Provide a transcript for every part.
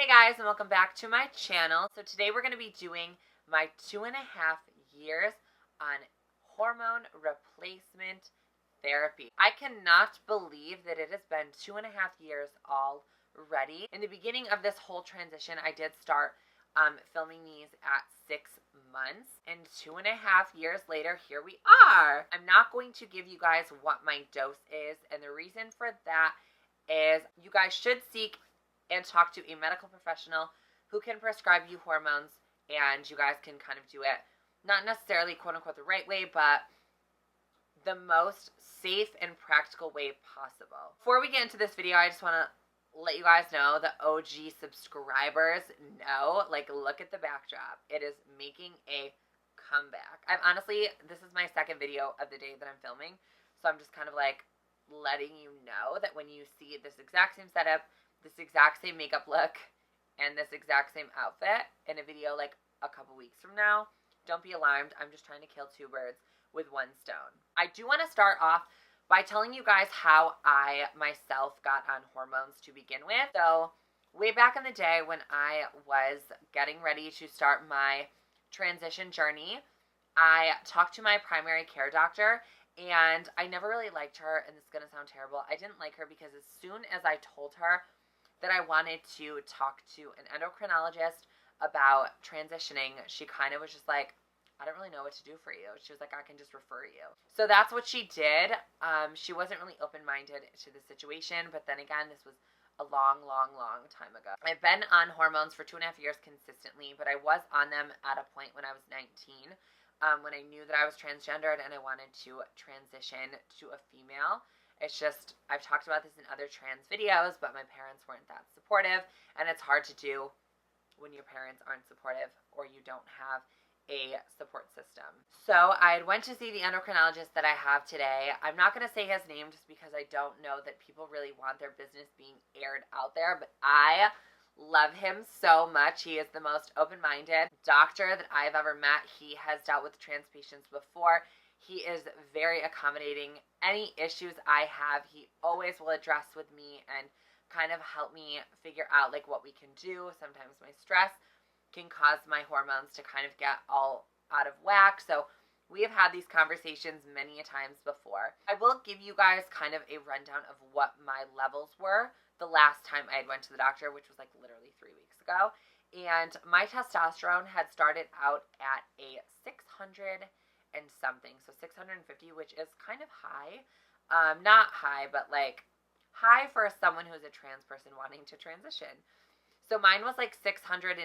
Hey guys, and welcome back to my channel. So today we're going to be doing my 2.5 years on hormone replacement therapy. I cannot believe that it has been 2.5 years already. In the beginning of this whole transition, I did start filming these at 6 months, and 2.5 years later, here we are. I'm not going to give you guys what my dose is, and the reason for that is you guys should seek and talk to a medical professional who can prescribe you hormones, and you guys can kind of do it not necessarily quote unquote the right way, but the most safe and practical way possible. Before we get into this video, I just want to let you guys know, the OG subscribers know, like, look at the backdrop. It is making a comeback. This is my second video of the day that I'm filming, so I'm just kind of like letting you know that when you see this exact same setup, this exact same makeup look, and this exact same outfit in a video like a couple weeks from now, don't be alarmed. I'm just trying to kill two birds with one stone. I do want to start off by telling you guys how I myself got on hormones to begin with. So way back in the day when I was getting ready to start my transition journey, I talked to my primary care doctor, and I never really liked her, and this is going to sound terrible. I didn't like her because as soon as I told her that I wanted to talk to an endocrinologist about transitioning, she kind of was just like, I don't really know what to do for you. She was like, I can just refer you. So that's what she did. She wasn't really open-minded to the situation, but then again, this was a long time ago. I've been on hormones for 2.5 years consistently, but I was on them at a point when I was 19, when I knew that I was transgendered and I wanted to transition to a female. It's just, I've talked about this in other trans videos, but my parents weren't that supportive, and it's hard to do when your parents aren't supportive or you don't have a support system. So I went to see the endocrinologist that I have today. I'm not going to say his name just because I don't know that people really want their business being aired out there, but I love him so much. He is the most open-minded doctor that I've ever met. He has dealt with trans patients before. He is very accommodating. Any issues I have, he always will address with me and kind of help me figure out like what we can do. Sometimes my stress can cause my hormones to kind of get all out of whack. So we have had these conversations many a times before. I will give you guys kind of a rundown of what my levels were the last time I went to the doctor, which was like literally 3 weeks ago. And my testosterone had started out at a 600 and something, so 650, which is kind of high. Not high, but like high for someone who's a trans person wanting to transition. So mine was like 650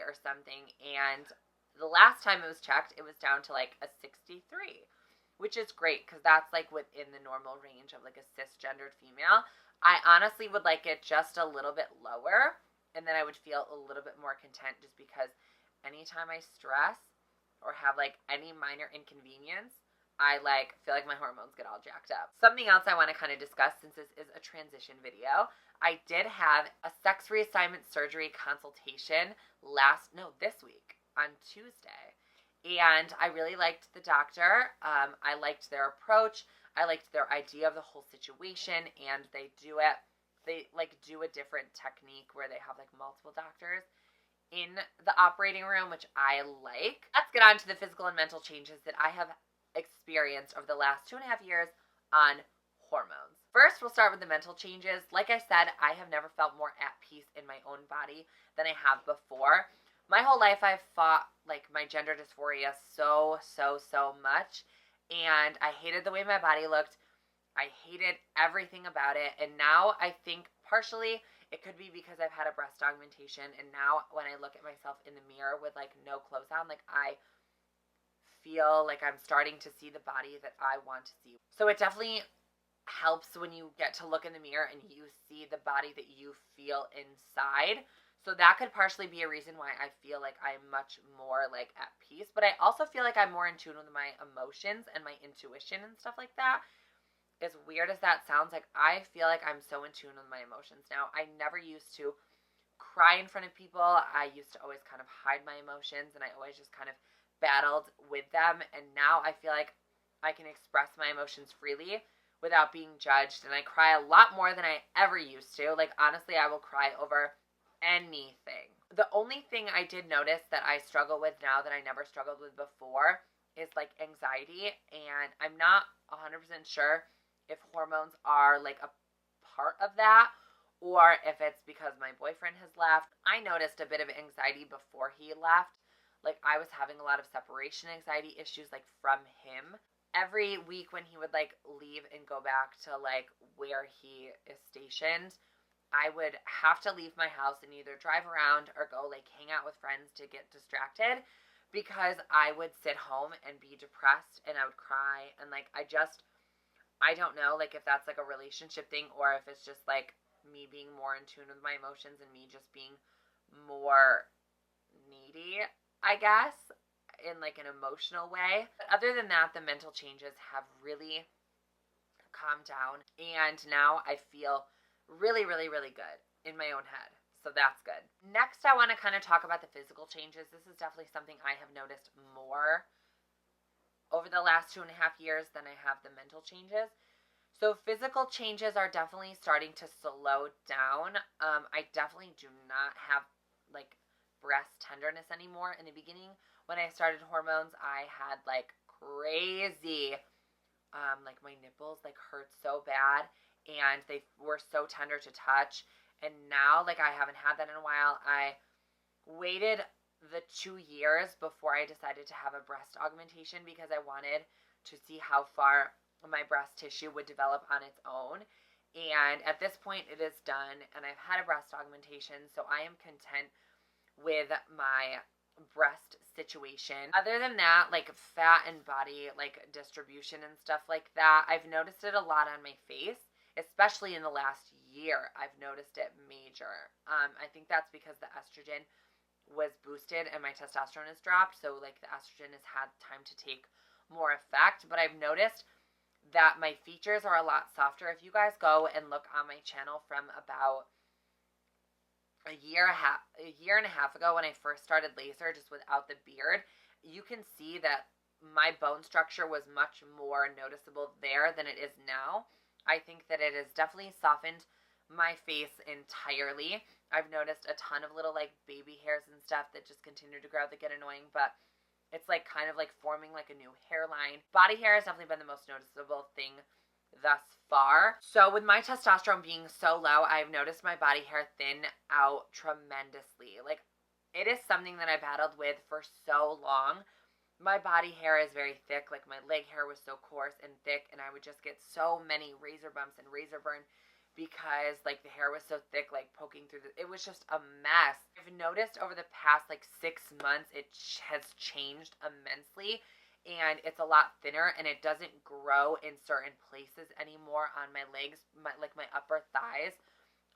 or something, and the last time it was checked, it was down to like a 63, which is great because that's like within the normal range of like a cisgendered female. I honestly would like it just a little bit lower, and then I would feel a little bit more content, just because anytime I stress or have like any minor inconvenience, I like feel like my hormones get all jacked up. Something else I want to kind of discuss, since this is a transition video, I did have a sex reassignment surgery consultation this week on Tuesday. And I really liked the doctor. I liked their approach. I liked their idea of the whole situation, and they do a different technique where they have like multiple doctors in the operating room, which I like. Let's get on to the physical and mental changes that I have experienced over the last 2.5 years on hormones. First, we'll start with the mental changes. Like I said, I have never felt more at peace in my own body than I have before. My whole life I've fought like my gender dysphoria so much, and I hated the way my body looked. I hated everything about it, and now I think partially it could be because I've had a breast augmentation, and now when I look at myself in the mirror with like no clothes on, like I feel like I'm starting to see the body that I want to see. So it definitely helps when you get to look in the mirror and you see the body that you feel inside. So that could partially be a reason why I feel like I'm much more like at peace, but I also feel like I'm more in tune with my emotions and my intuition and stuff like that. As weird as that sounds, like I feel like I'm so in tune with my emotions now. I never used to cry in front of people. I used to always kind of hide my emotions, and I always just kind of battled with them. And now I feel like I can express my emotions freely without being judged, and I cry a lot more than I ever used to. Like, honestly, I will cry over anything. The only thing I did notice that I struggle with now that I never struggled with before is like anxiety, and I'm not 100% sure if hormones are like a part of that or if it's because my boyfriend has left. I noticed a bit of anxiety before he left. Like I was having a lot of separation anxiety issues like from him. Every week when he would like leave and go back to like where he is stationed, I would have to leave my house and either drive around or go like hang out with friends to get distracted, because I would sit home and be depressed and I would cry, and like I don't know like if that's like a relationship thing or if it's just like me being more in tune with my emotions and me just being more needy, I guess, in like an emotional way. But other than that, the mental changes have really calmed down, and now I feel really, really, really good in my own head. So that's good. Next, I want to kind of talk about the physical changes. This is definitely something I have noticed more over the last 2.5 years than I have the mental changes. So physical changes are definitely starting to slow down. I definitely do not have like breast tenderness anymore. In the beginning, when I started hormones, I had like crazy, like my nipples like hurt so bad, and they were so tender to touch. And now, like, I haven't had that in a while. I waited the 2 years before I decided to have a breast augmentation because I wanted to see how far my breast tissue would develop on its own. And at this point, it is done, and I've had a breast augmentation, so I am content with my breast situation. Other than that, like fat and body like distribution and stuff like that, I've noticed it a lot on my face, especially in the last year. I've noticed it major. I think that's because the estrogen was boosted and my testosterone has dropped, so like the estrogen has had time to take more effect. But I've noticed that my features are a lot softer. If you guys go and look on my channel from about a year and a half ago when I first started laser, just without the beard, you can see that my bone structure was much more noticeable there than it is now. I think that it has definitely softened my face entirely. I've noticed a ton of little like baby hairs and stuff that just continue to grow that get annoying, but it's like kind of like forming like a new hairline. Body hair has definitely been the most noticeable thing thus far. So with my testosterone being so low, I've noticed my body hair thin out tremendously. Like it is something that I battled with for so long. My body hair is very thick. Like my leg hair was so coarse and thick, and I would just get so many razor bumps and razor burn because like the hair was so thick, like poking through it was just a mess. I've noticed over the past like 6 months it has changed immensely, and it's a lot thinner, and it doesn't grow in certain places anymore on my legs. My upper thighs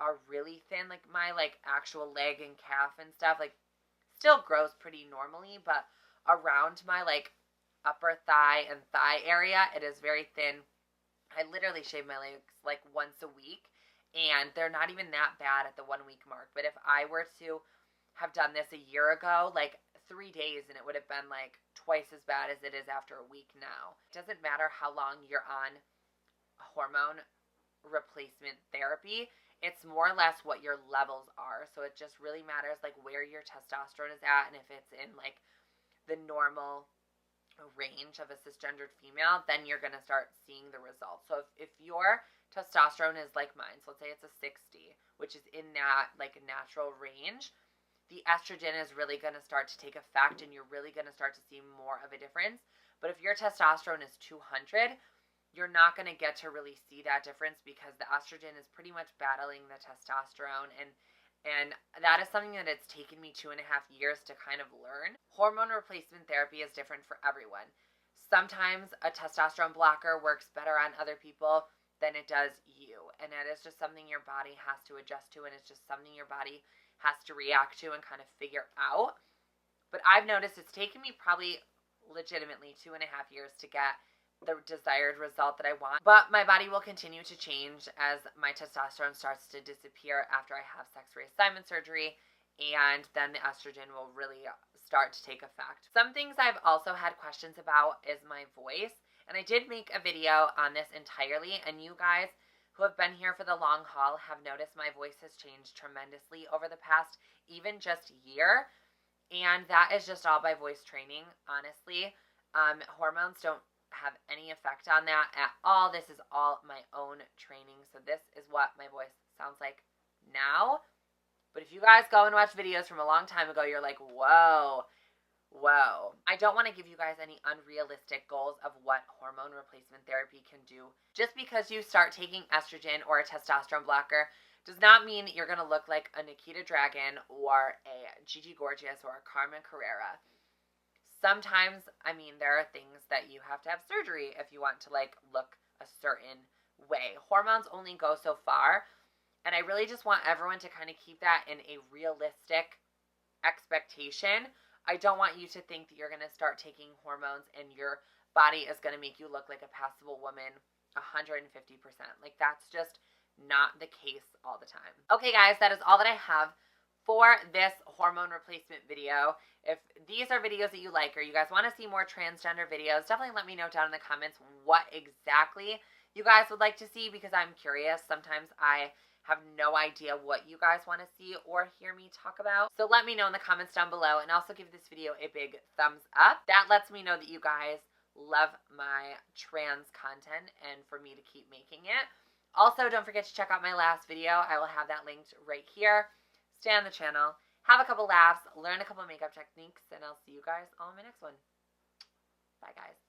are really thin. Like my like actual leg and calf and stuff like still grows pretty normally, but around my like upper thigh and thigh area, it is very thin. I literally shave my legs like once a week, and they're not even that bad at the 1 week mark. But if I were to have done this a year ago, like 3 days, and it would have been like twice as bad as it is after a week now. It doesn't matter how long you're on hormone replacement therapy. It's more or less what your levels are. So it just really matters like where your testosterone is at, and if it's in like the normal range of a cisgendered female, then you're going to start seeing the results. So if your testosterone is like mine, so let's say it's a 60, which is in that like natural range, the estrogen is really going to start to take effect, and you're really going to start to see more of a difference. But if your testosterone is 200, you're not going to get to really see that difference because the estrogen is pretty much battling the testosterone, and that is something that it's taken me 2.5 years to kind of learn. Hormone replacement therapy is different for everyone. Sometimes a testosterone blocker works better on other people than it does you. And that is just something your body has to adjust to, and it's just something your body has to react to and kind of figure out. But I've noticed it's taken me probably legitimately 2.5 years to get the desired result that I want. But my body will continue to change as my testosterone starts to disappear after I have sex reassignment surgery, and then the estrogen will really start to take effect. Some things I've also had questions about is my voice, and I did make a video on this entirely, and you guys who have been here for the long haul have noticed my voice has changed tremendously over the past even just year. And that is just all by voice training, honestly. Hormones don't have any effect on that at all. This is all my own training. So this is what my voice sounds like now. But if you guys go and watch videos from a long time ago, you're like, whoa. I don't want to give you guys any unrealistic goals of what hormone replacement therapy can do. Just because you start taking estrogen or a testosterone blocker does not mean you're going to look like a Nikita Dragun or a Gigi Gorgeous or a Carmen Carrera. Sometimes, there are things that you have to have surgery if you want to look a certain way. Hormones only go so far, and I really just want everyone to kind of keep that in a realistic expectation. I don't want you to think that you're going to start taking hormones and your body is going to make you look like a passable woman 150%. That's just not the case all the time. Okay, guys, that is all that I have for this hormone replacement video. If these are videos that you like or you guys want to see more transgender videos, definitely let me know down in the comments what exactly you guys would like to see, because I'm curious. Sometimes I have no idea what you guys want to see or hear me talk about. So let me know in the comments down below, and also give this video a big thumbs up. That lets me know that you guys love my trans content and for me to keep making it. Also, don't forget to check out my last video. I will have that linked right here. Stay on the channel, have a couple laughs, learn a couple makeup techniques, and I'll see you guys all in my next one. Bye, guys.